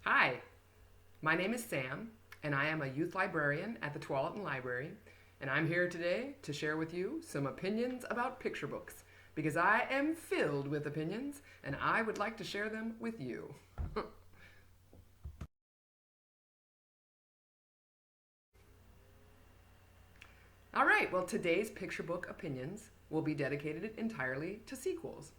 Hi, my name is Sam, and I am a youth librarian at the Tualatin Library, and I'm here today to share with you some opinions about picture books, because I am filled with opinions, and I would like to share them with you. All right, well, today's picture book opinions will be dedicated entirely to sequels.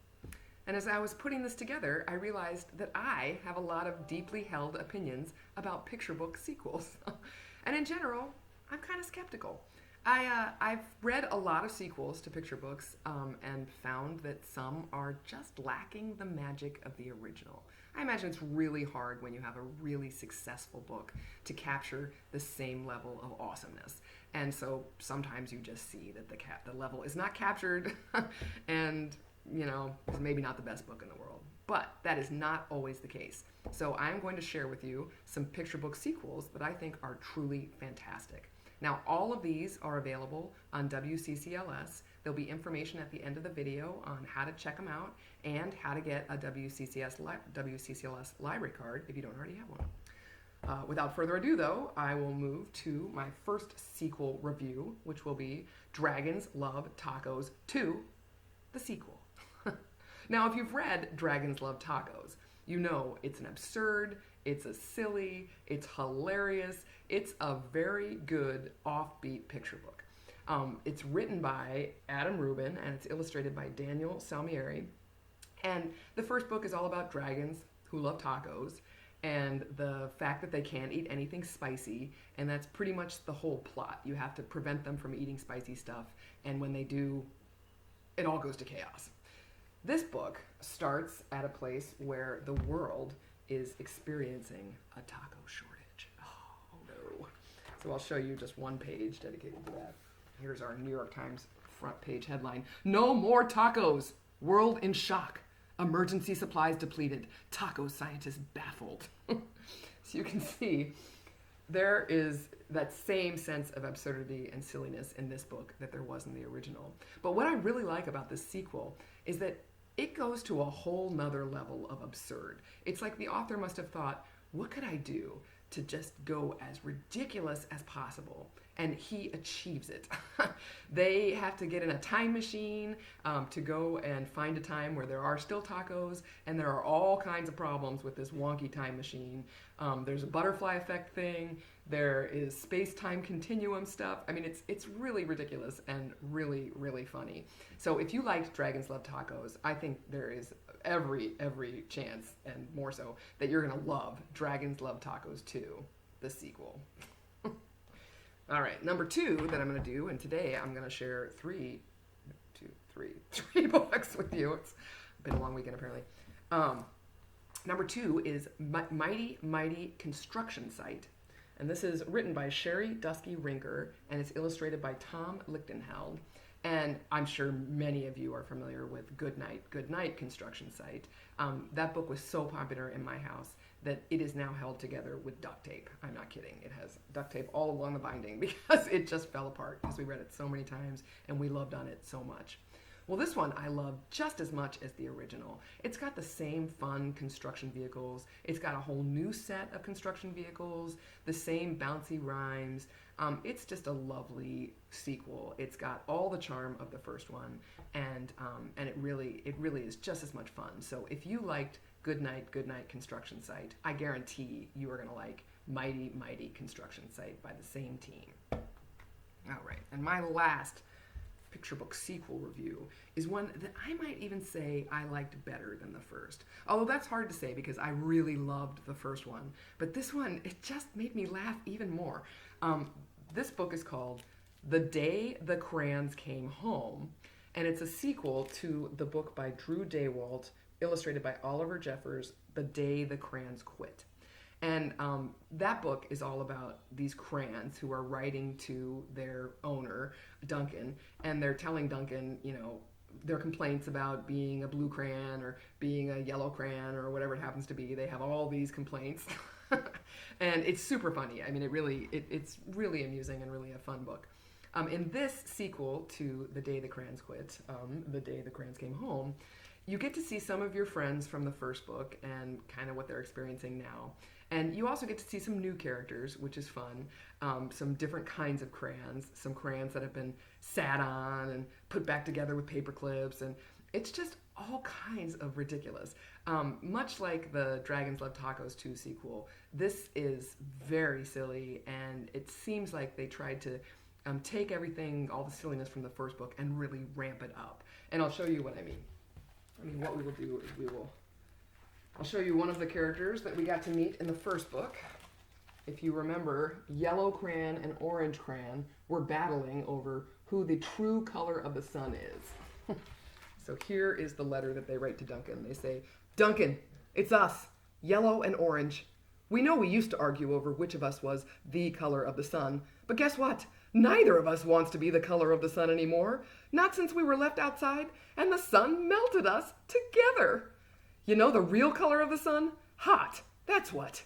And as I was putting this together, I realized that I have a lot of deeply held opinions about picture book sequels. And in general, I'm kind of skeptical. I've read a lot of sequels to picture books and found that some are just lacking the magic of the original. I imagine it's really hard when you have a really successful book to capture the same level of awesomeness. And so sometimes you just see that the level is not captured and it's maybe not the best book in the world. But that is not always the case. So I'm going to share with you some picture book sequels that I think are truly fantastic. Now, all of these are available on WCCLS. There'll be information at the end of the video on how to check them out and how to get a WCCLS library card if you don't already have one. Without further ado, though, I will move to my first sequel review, which will be Dragons Love Tacos 2, the sequel. Now, if you've read Dragons Love Tacos, you know it's an absurd, it's a silly, it's hilarious, it's a very good offbeat picture book. It's written by Adam Rubin and it's illustrated by Daniel Salmieri. And the first book is all about dragons who love tacos and the fact that they can't eat anything spicy, and that's pretty much the whole plot. You have to prevent them from eating spicy stuff, and when they do, it all goes to chaos. This book starts at a place where the world is experiencing a taco shortage. Oh no. So I'll show you just one page dedicated to that. Here's our New York Times front page headline. No more tacos. World in shock. Emergency supplies depleted. Taco scientists baffled. So you can see there is that same sense of absurdity and silliness in this book that there was in the original. But what I really like about this sequel is that it goes to a whole nother level of absurd. It's like the author must have thought, what could I do to just go as ridiculous as possible? And he achieves it. They have to get in a time machine to go and find a time where there are still tacos, and there are all kinds of problems with this wonky time machine. There's a butterfly effect thing. There is space-time continuum stuff. I mean, it's really ridiculous and really, really funny. So if you liked Dragons Love Tacos, I think there is every chance, and more so, that you're going to love Dragons Love Tacos 2, the sequel. All right, number 2 that I'm going to do, and today I'm going to share three books with you. It's been a long weekend, apparently. Number 2 is Mighty Mighty Construction Site. And this is written by Sherry Dusky Rinker, and it's illustrated by Tom Lichtenheld. And I'm sure many of you are familiar with Good Night Construction Site. That book was so popular in my house that it is now held together with duct tape. I'm not kidding. It has duct tape all along the binding because it just fell apart because we read it so many times and we loved on it so much. Well, this one I love just as much as the original. It's got the same fun construction vehicles. It's got a whole new set of construction vehicles, the same bouncy rhymes. It's just a lovely sequel. It's got all the charm of the first one, and it really is just as much fun. So if you liked Good Night Construction Site, I guarantee you are going to like Mighty Mighty Construction Site by the same team. All right, and my last picture book sequel review is one that I might even say I liked better than the first. Although that's hard to say because I really loved the first one. But this one, it just made me laugh even more. This book is called The Day the Crayons Came Home, and it's a sequel to the book by Drew Daywalt, illustrated by Oliver Jeffers, The Day the Crayons Quit. And that book is all about these crayons who are writing to their owner, Duncan, and they're telling Duncan, their complaints about being a blue crayon or being a yellow crayon or whatever it happens to be. They have all these complaints. And it's super funny. I mean, it's really amusing and really a fun book. In this sequel to The Day the Crayons Quit, The Day the Crayons Came Home, you get to see some of your friends from the first book and kind of what they're experiencing now. And you also get to see some new characters, which is fun. Some different kinds of crayons, some crayons that have been sat on and put back together with paper clips, and it's just all kinds of ridiculous. Much like the Dragons Love Tacos 2 sequel, this is very silly, and it seems like they tried to take everything, all the silliness from the first book, and really ramp it up. And I'll show you what I mean. What we will do is I'll show you one of the characters that we got to meet in the first book. If you remember, Yellow Crayon and Orange Crayon were battling over who the true color of the sun is. So here is the letter that they write to Duncan. They say, "Duncan, it's us, Yellow and Orange. We know we used to argue over which of us was the color of the sun, but guess what? Neither of us wants to be the color of the sun anymore. Not since we were left outside and the sun melted us together. You know the real color of the sun? Hot, that's what.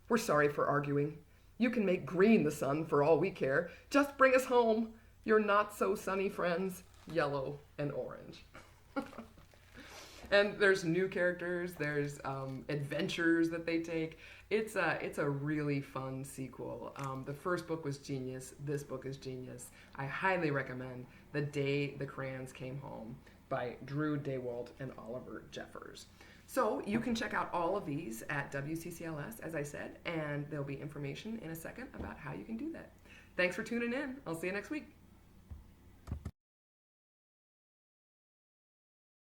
We're sorry for arguing. You can make green the sun for all we care. Just bring us home, your not so sunny friends, Yellow and Orange." And there's new characters, there's adventures that they take. It's a really fun sequel. The first book was genius. This book is genius. I highly recommend The Day the Crayons Came Home by Drew Daywalt and Oliver Jeffers. So you can check out all of these at WCCLS, as I said, and there'll be information in a second about how you can do that. Thanks for tuning in. I'll see you next week.